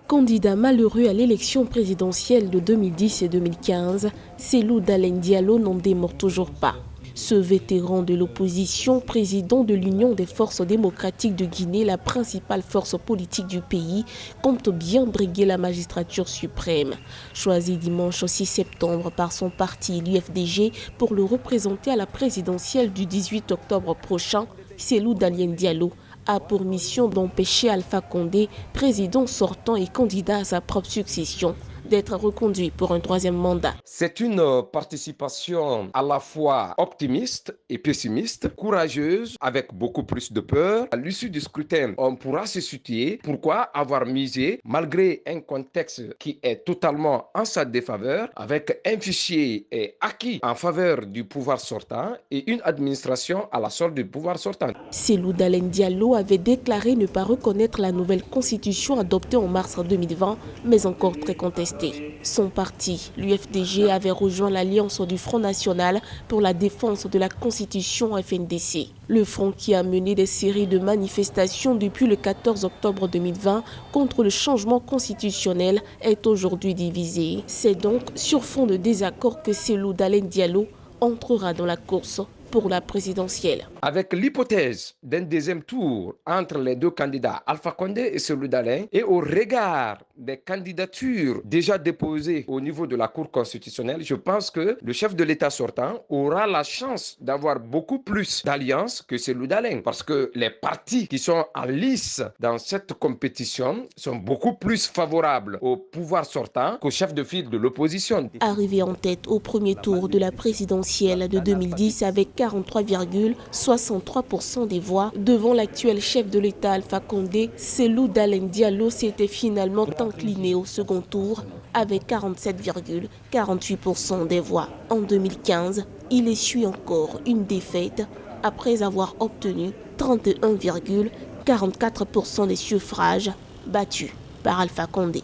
Candidat malheureux à l'élection présidentielle de 2010 et 2015, Cellou Dalein Diallo n'en démord toujours pas. Ce vétéran de l'opposition, président de l'Union des forces démocratiques de Guinée, la principale force politique du pays, compte bien briguer la magistrature suprême. Choisi dimanche 6 septembre par son parti, l'UFDG, pour le représenter à la présidentielle du 18 octobre prochain, Cellou Dalein Diallo a pour mission d'empêcher Alpha Condé, président sortant et candidat à sa propre succession, d'être reconduit pour un troisième mandat. C'est une participation à la fois optimiste et pessimiste, courageuse, avec beaucoup plus de peur. À l'issue du scrutin, on pourra se situer. Pourquoi avoir misé, malgré un contexte qui est totalement en sa défaveur, avec un fichier acquis en faveur du pouvoir sortant et une administration à la sorte du pouvoir sortant. Cellou Dalein Diallo avait déclaré ne pas reconnaître la nouvelle constitution adoptée en mars 2020, mais encore très contestée. Son parti, l'UFDG, avait rejoint l'alliance du Front National pour la défense de la Constitution FNDC. Le front qui a mené des séries de manifestations depuis le 14 octobre 2020 contre le changement constitutionnel est aujourd'hui divisé. C'est donc sur fond de désaccord que Cellou Dalein Diallo entrera dans la course pour la présidentielle. Avec l'hypothèse d'un deuxième tour entre les deux candidats, Alpha Condé et Cellou Dalein, et au regard des candidatures déjà déposées au niveau de la Cour constitutionnelle, je pense que le chef de l'État sortant aura la chance d'avoir beaucoup plus d'alliances que Cellou Dalein, parce que les partis qui sont en lice dans cette compétition sont beaucoup plus favorables au pouvoir sortant qu'au chef de file de l'opposition. Arrivé en tête au premier tour de la présidentielle de 2010 avec 43,63% des voix devant l'actuel chef de l'État Alpha Condé, Cellou Dalein Diallo s'était finalement incliné au second tour avec 47,48% des voix. En 2015, il essuie encore une défaite après avoir obtenu 31,44% des suffrages battus par Alpha Condé.